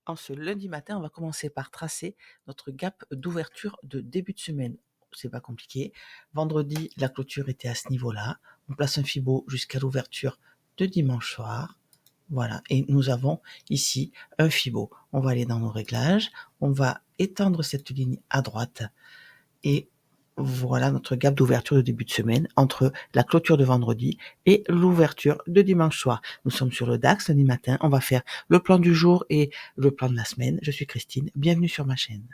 En ce lundi matin, on va commencer par tracer notre gap d'ouverture de début de semaine. C'est pas compliqué. Vendredi, la clôture était à ce niveau-là. On place un Fibo jusqu'à l'ouverture de dimanche soir. Voilà. Et nous avons ici un Fibo. On va aller dans nos réglages. On va étendre cette ligne à droite. Et voilà notre gap d'ouverture de début de semaine entre la clôture de vendredi et l'ouverture de dimanche soir. Nous sommes sur le DAX lundi matin. On va faire le plan du jour et le plan de la semaine. Je suis Christine. Bienvenue sur ma chaîne.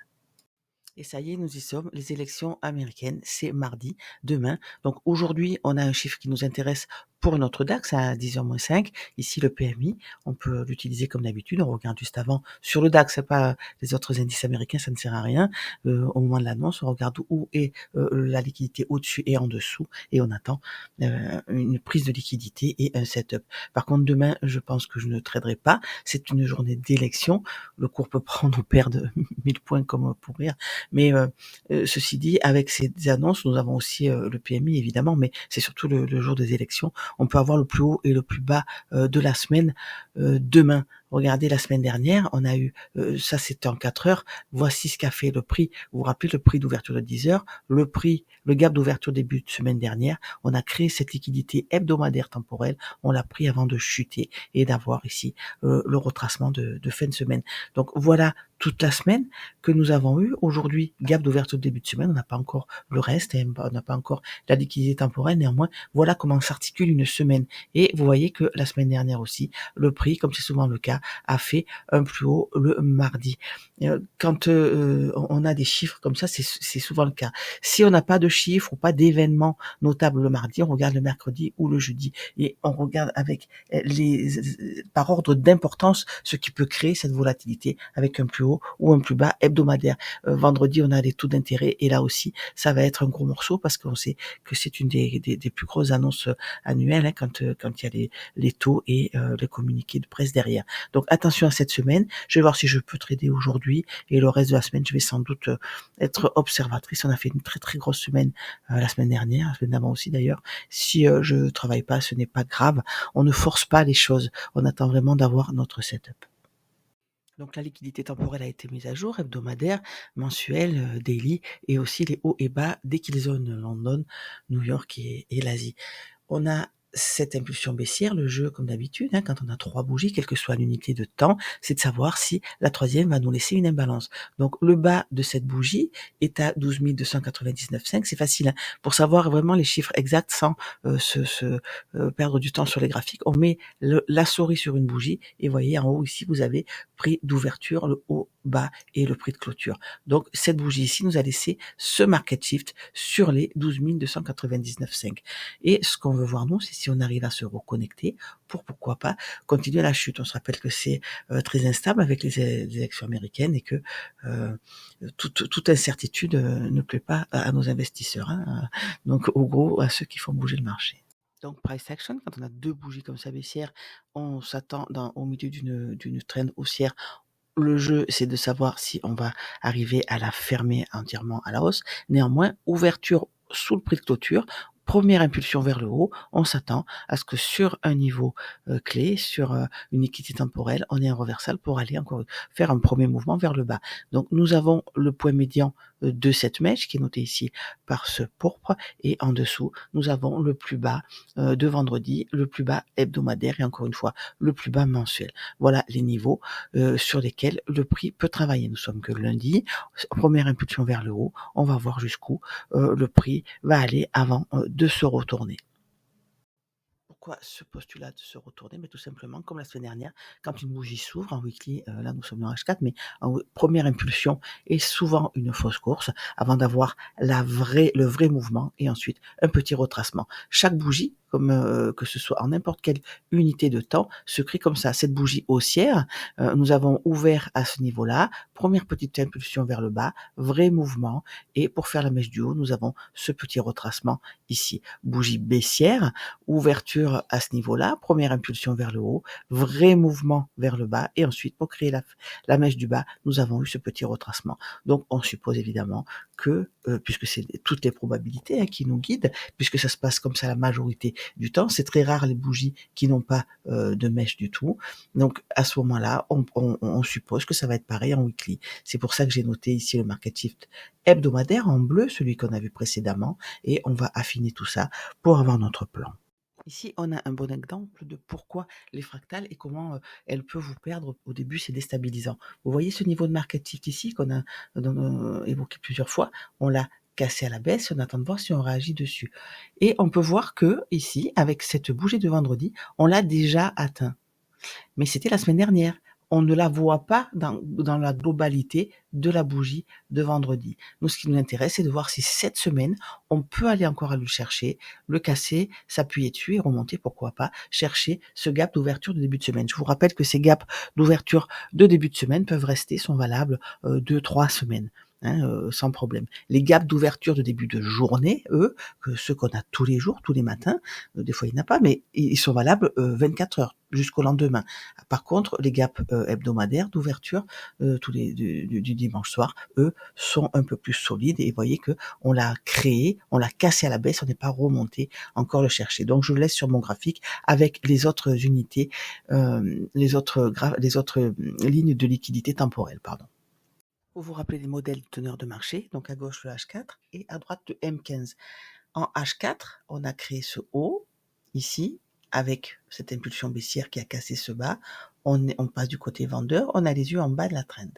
Et ça y est, nous y sommes. Les élections américaines, c'est mardi, demain. Donc aujourd'hui, on a un chiffre qui nous intéresse pour notre DAX à 10h-5. Ici, le PMI, on peut l'utiliser comme d'habitude. On regarde juste avant. Sur le DAX, c'est pas les autres indices américains, ça ne sert à rien. Au moment de l'annonce, on regarde où est la liquidité au-dessus et en dessous. Et on attend une prise de liquidité et un setup. Par contre, demain, je pense que je ne traderai pas. C'est une journée d'élection. Le cours peut prendre ou perdre 1000 points comme pour rire. Mais ceci dit, avec ces annonces, nous avons aussi le PMI évidemment, mais c'est surtout le jour des élections. On peut avoir le plus haut et le plus bas de la semaine demain. Regardez, la semaine dernière, on a eu, ça c'était en 4 heures, voici ce qu'a fait le prix. Vous vous rappelez le prix d'ouverture de 10 heures, le gap d'ouverture début de semaine dernière, on a créé cette liquidité hebdomadaire temporelle, on l'a pris avant de chuter et d'avoir ici le retracement de fin de semaine. Donc voilà toute la semaine que nous avons eu. Aujourd'hui, gap d'ouverture de début de semaine, on n'a pas encore le reste, on n'a pas encore la liquidité temporelle, néanmoins, voilà comment s'articule une semaine. Et vous voyez que la semaine dernière aussi, le prix, comme c'est souvent le cas, a fait un plus haut le mardi. Quand on a des chiffres comme ça, c'est souvent le cas. Si on n'a pas de chiffres ou pas d'événements notables le mardi, on regarde le mercredi ou le jeudi et on regarde avec par ordre d'importance ce qui peut créer cette volatilité avec un plus haut ou un plus bas hebdomadaire. Vendredi, on a les taux d'intérêt et là aussi, ça va être un gros morceau parce qu'on sait que c'est une des plus grosses annonces annuelles quand il y a les taux et les communiqués de presse derrière. Donc attention à cette semaine. Je vais voir si je peux trader aujourd'hui et le reste de la semaine, je vais sans doute être observatrice. On a fait une très très grosse semaine la semaine dernière, la semaine d'avant aussi d'ailleurs. Si je travaille pas, ce n'est pas grave. On ne force pas les choses. On attend vraiment d'avoir notre setup. Donc la liquidité temporelle a été mise à jour, hebdomadaire, mensuelle, daily, et aussi les hauts et bas dès qu'ils zonent London, New York et l'Asie. On a cette impulsion baissière, le jeu comme d'habitude, quand on a 3 bougies, quelle que soit l'unité de temps, c'est de savoir si la troisième va nous laisser une imbalance. Donc le bas de cette bougie est à 12 299,5, c'est facile pour savoir vraiment les chiffres exacts sans perdre du temps sur les graphiques. On met la souris sur une bougie et voyez en haut ici vous avez prix d'ouverture, le haut, bas et le prix de clôture. Donc cette bougie ici nous a laissé ce market shift sur les 12 299,5. Et ce qu'on veut voir nous, c'est si on arrive à se reconnecter pour pourquoi pas continuer la chute. On se rappelle que c'est très instable avec les élections américaines et que toute incertitude ne plaît pas à nos investisseurs. Donc au gros à ceux qui font bouger le marché. Donc price action, quand on a 2 bougies comme ça baissières, on s'attend au milieu d'une trend haussière. Le jeu, c'est de savoir si on va arriver à la fermer entièrement à la hausse. Néanmoins, ouverture sous le prix de clôture, première impulsion vers le haut, on s'attend à ce que sur un niveau clé, sur une équité temporelle, on ait un reversal pour aller encore faire un premier mouvement vers le bas. Donc nous avons le point médian de cette mèche qui est noté ici par ce pourpre et en dessous nous avons le plus bas de vendredi, le plus bas hebdomadaire et encore une fois le plus bas mensuel. Voilà les niveaux sur lesquels le prix peut travailler. Nous sommes que lundi, première impulsion vers le haut, on va voir jusqu'où le prix va aller avant de se retourner. Pourquoi ce postulat de se retourner? Mais tout simplement, comme la semaine dernière, quand une bougie s'ouvre en weekly, là nous sommes en H4, mais en première impulsion est souvent une fausse course avant d'avoir le vrai mouvement et ensuite un petit retracement. Chaque bougie, comme que ce soit en n'importe quelle unité de temps, se crée comme ça. Cette bougie haussière, nous avons ouvert à ce niveau-là, première petite impulsion vers le bas, vrai mouvement, et pour faire la mèche du haut, nous avons ce petit retracement ici. Bougie baissière, ouverture à ce niveau-là, première impulsion vers le haut, vrai mouvement vers le bas, et ensuite pour créer la mèche du bas, nous avons eu ce petit retracement. Donc on suppose évidemment que puisque c'est toutes les probabilités qui nous guident, puisque ça se passe comme ça la majorité du temps. C'est très rare les bougies qui n'ont pas de mèche du tout. Donc à ce moment-là, on suppose que ça va être pareil en weekly. C'est pour ça que j'ai noté ici le market shift hebdomadaire en bleu, celui qu'on a vu précédemment, et on va affiner tout ça pour avoir notre plan. Ici, on a un bon exemple de pourquoi les fractales et comment elles peuvent vous perdre. Au début, c'est déstabilisant. Vous voyez ce niveau de market shift ici qu'on a évoqué plusieurs fois. On l'a cassé à la baisse, on attend de voir si on réagit dessus. Et on peut voir que ici, avec cette bougie de vendredi, on l'a déjà atteint. Mais c'était la semaine dernière. On ne la voit pas dans la globalité de la bougie de vendredi. Nous, ce qui nous intéresse, c'est de voir si cette semaine, on peut aller encore à le chercher, le casser, s'appuyer dessus et remonter, pourquoi pas, chercher ce gap d'ouverture de début de semaine. Je vous rappelle que ces gaps d'ouverture de début de semaine peuvent rester, sont valables 2-3 semaines. Sans problème. Les gaps d'ouverture de début de journée, eux, que ceux qu'on a tous les jours, tous les matins, des fois il n'y en a pas, mais ils sont valables 24 heures jusqu'au lendemain. Par contre, les gaps hebdomadaires d'ouverture du dimanche soir, eux, sont un peu plus solides et vous voyez que on l'a créé, on l'a cassé à la baisse, on n'est pas remonté encore le chercher. Donc je le laisse sur mon graphique avec les autres unités, les autres lignes de liquidité temporelle, pardon. Vous vous rappelez les modèles de teneur de marché, donc à gauche le H4 et à droite le M15. En H4, on a créé ce haut, ici, avec cette impulsion baissière qui a cassé ce bas. On passe du côté vendeur, on a les yeux en bas de la trend.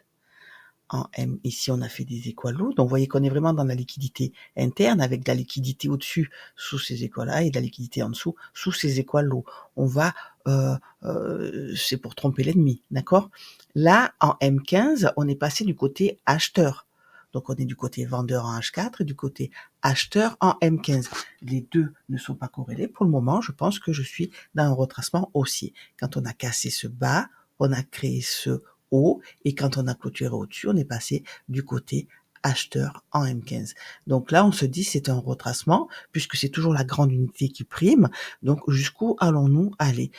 En M, ici, on a fait des équales low. Donc, vous voyez qu'on est vraiment dans la liquidité interne avec de la liquidité au-dessus sous ces équales-là et de la liquidité en dessous sous ces équales low. On va, c'est pour tromper l'ennemi, d'accord? Là, en M15, on est passé du côté acheteur. Donc, on est du côté vendeur en H4 et du côté acheteur en M15. Les deux ne sont pas corrélés. Pour le moment, je pense que je suis dans un retracement haussier. Quand on a cassé ce bas, on a créé ce haut et quand on a clôturé au-dessus, on est passé du côté acheteur en M15. Donc là, on se dit c'est un retracement puisque c'est toujours la grande unité qui prime. Donc jusqu'où allons-nous aller?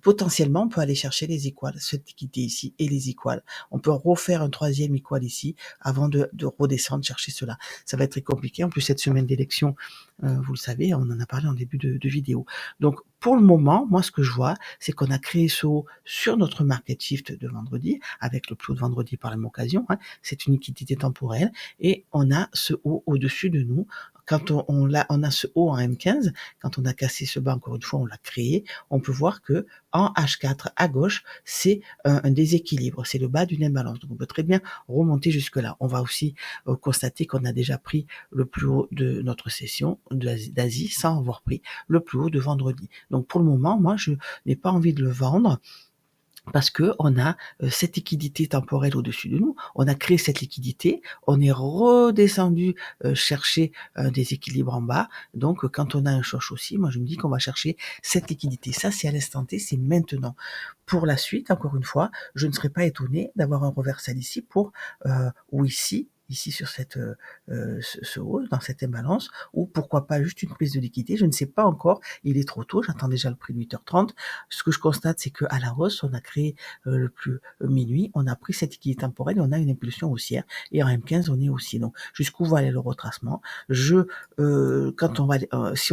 Potentiellement, on peut aller chercher les équales, cette liquidité ici et les équales. On peut refaire un troisième équal ici avant de redescendre chercher cela. Ça va être très compliqué. En plus, cette semaine d'élection, vous le savez, on en a parlé en début de vidéo. Donc pour le moment, moi ce que je vois, c'est qu'on a créé ce haut sur notre market shift de vendredi, avec le plus haut de vendredi par la même occasion, c'est une liquidité temporelle, et on a ce haut au-dessus de nous. Quand on a ce haut en M15, quand on a cassé ce bas, encore une fois, on l'a créé, on peut voir que en H4 à gauche, c'est un déséquilibre, c'est le bas d'une imbalance. Donc on peut très bien remonter jusque là. On va aussi constater qu'on a déjà pris le plus haut de notre session d'Asie sans avoir pris le plus haut de vendredi. Donc pour le moment, moi je n'ai pas envie de le vendre parce que on a cette liquidité temporelle au-dessus de nous, on a créé cette liquidité, on est redescendu chercher un déséquilibre en bas. Donc quand on a un short aussi, moi je me dis qu'on va chercher cette liquidité. Ça c'est à l'instant T, c'est maintenant. Pour la suite, encore une fois, je ne serais pas étonné d'avoir un reversal ici ou ici sur ce haut, dans cette imbalance, ou pourquoi pas juste une prise de liquidité, je ne sais pas encore, il est trop tôt, j'attends déjà le prix de 8h30. Ce que je constate, c'est qu'à la hausse, on a créé le plus minuit, on a pris cette liquidité temporelle et on a une impulsion haussière, et en M15, on est aussi. Donc, jusqu'où va aller le retracement? Si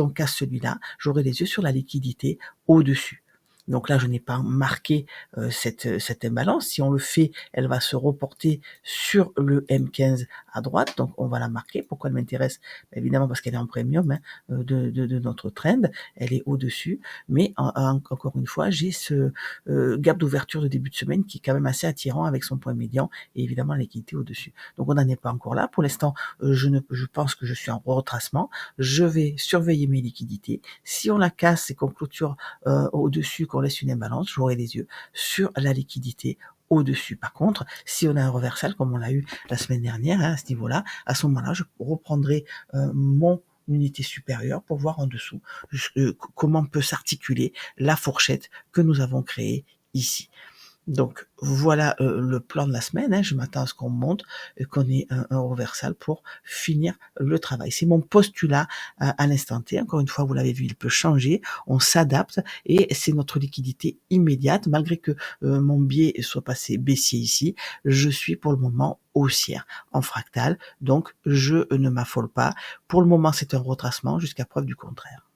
on casse celui-là, j'aurai les yeux sur la liquidité au-dessus. Donc là, je n'ai pas marqué cette imbalance. Si on le fait, elle va se reporter sur le M15 à droite. Donc on va la marquer. Pourquoi elle m'intéresse? Évidemment parce qu'elle est en premium de notre trend. Elle est au-dessus. Mais encore une fois, j'ai ce gap d'ouverture de début de semaine qui est quand même assez attirant avec son point médian et évidemment la liquidité au-dessus. Donc on n'en est pas encore là. Pour l'instant, je pense que je suis en retracement. Je vais surveiller mes liquidités. Si on la casse et qu'on clôture au-dessus, qu'on laisse une imbalance, j'aurai les yeux sur la liquidité au-dessus. Par contre, si on a un reversal comme on l'a eu la semaine dernière à ce niveau-là, à ce moment-là, je reprendrai mon unité supérieure pour voir en dessous comment peut s'articuler la fourchette que nous avons créée ici. Donc voilà le plan de la semaine, hein. Je m'attends à ce qu'on monte et qu'on ait un reversal pour finir le travail. C'est mon postulat à l'instant T. Encore une fois, vous l'avez vu, il peut changer, on s'adapte et c'est notre liquidité immédiate. Malgré que mon biais soit passé baissier ici, je suis pour le moment haussière en fractal, donc je ne m'affole pas. Pour le moment, c'est un retracement jusqu'à preuve du contraire.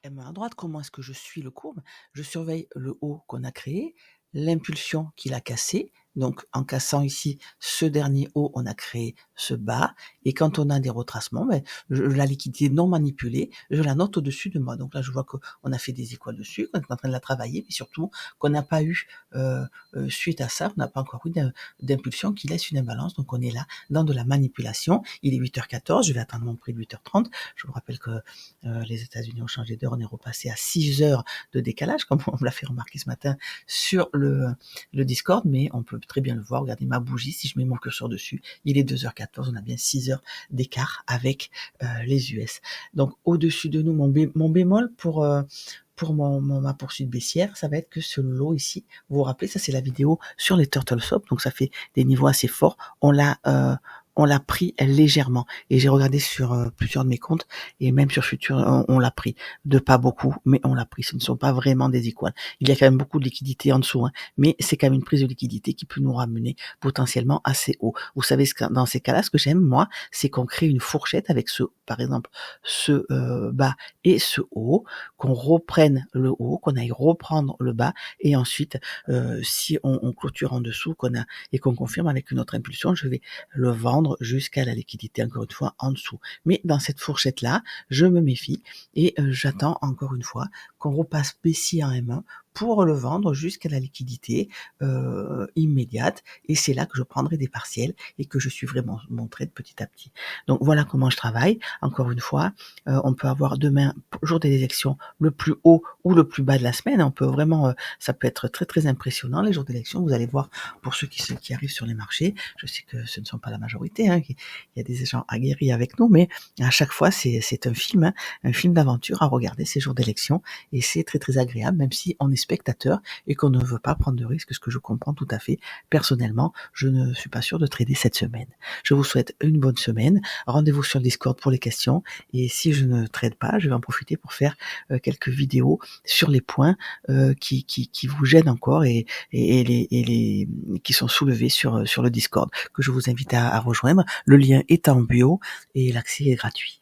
Et main à droite, comment est-ce que je suis le cours? Je surveille le haut qu'on a créé, l'impulsion qu'il a cassé. Donc, en cassant ici ce dernier haut, on a créé ce bas. Et quand on a des retracements, la liquidité non manipulée, je la note au-dessus de moi. Donc là, je vois qu'on a fait des écoles dessus, qu'on est en train de la travailler, mais surtout qu'on n'a pas eu, suite à ça, on n'a pas encore eu d'impulsion qui laisse une imbalance. Donc, on est là dans de la manipulation. Il est 8h14, je vais attendre mon prix de 8h30. Je vous rappelle que les États-Unis ont changé d'heure, on est repassé à 6 heures de décalage, comme on me l'a fait remarquer ce matin sur le Discord, mais on peut très bien le voir. Regardez ma bougie, si je mets mon curseur dessus, il est 2h14, on a bien 6 heures d'écart avec les US. Donc au-dessus de nous, mon bémol pour ma poursuite baissière, ça va être que ce lot ici, vous vous rappelez, ça c'est la vidéo sur les Turtle Swap, donc ça fait des niveaux assez forts. On l'a pris légèrement et j'ai regardé sur plusieurs de mes comptes et même sur Futur, on l'a pris de pas beaucoup, mais on l'a pris. Ce ne sont pas vraiment des equals. Il y a quand même beaucoup de liquidité en dessous, hein, mais c'est quand même une prise de liquidité qui peut nous ramener potentiellement assez haut. Vous savez, dans ces cas-là, ce que j'aime moi, c'est qu'on crée une fourchette avec par exemple, ce bas et ce haut, qu'on reprenne le haut, qu'on aille reprendre le bas et ensuite, si on clôture en dessous, qu'on confirme avec une autre impulsion, je vais le vendre jusqu'à la liquidité, encore une fois, en dessous. Mais dans cette fourchette-là, je me méfie et j'attends encore une fois qu'on repasse baissier en M1 pour le vendre jusqu'à la liquidité immédiate. Et c'est là que je prendrai des partiels et que je suivrai mon trade petit à petit. Donc voilà comment je travaille. Encore une fois, on peut avoir demain, jour des élections, le plus haut ou le plus bas de la semaine. On peut vraiment, ça peut être très très impressionnant les jours d'élection. Vous allez voir pour ceux qui arrivent sur les marchés. Je sais que ce ne sont pas la majorité, hein, il y a des gens aguerris avec nous, mais à chaque fois c'est un film, hein, un film d'aventure à regarder ces jours d'élection et c'est très très agréable, même si on est spectateur et qu'on ne veut pas prendre de risques, ce que je comprends tout à fait. Personnellement, je ne suis pas sûr de trader cette semaine. Je vous souhaite une bonne semaine. Rendez-vous sur le Discord pour les questions et si je ne trade pas, je vais en profiter pour faire quelques vidéos sur les points qui vous gênent encore et les qui sont soulevés sur le Discord que je vous invite à rejoindre. Le lien est en bio et l'accès est gratuit.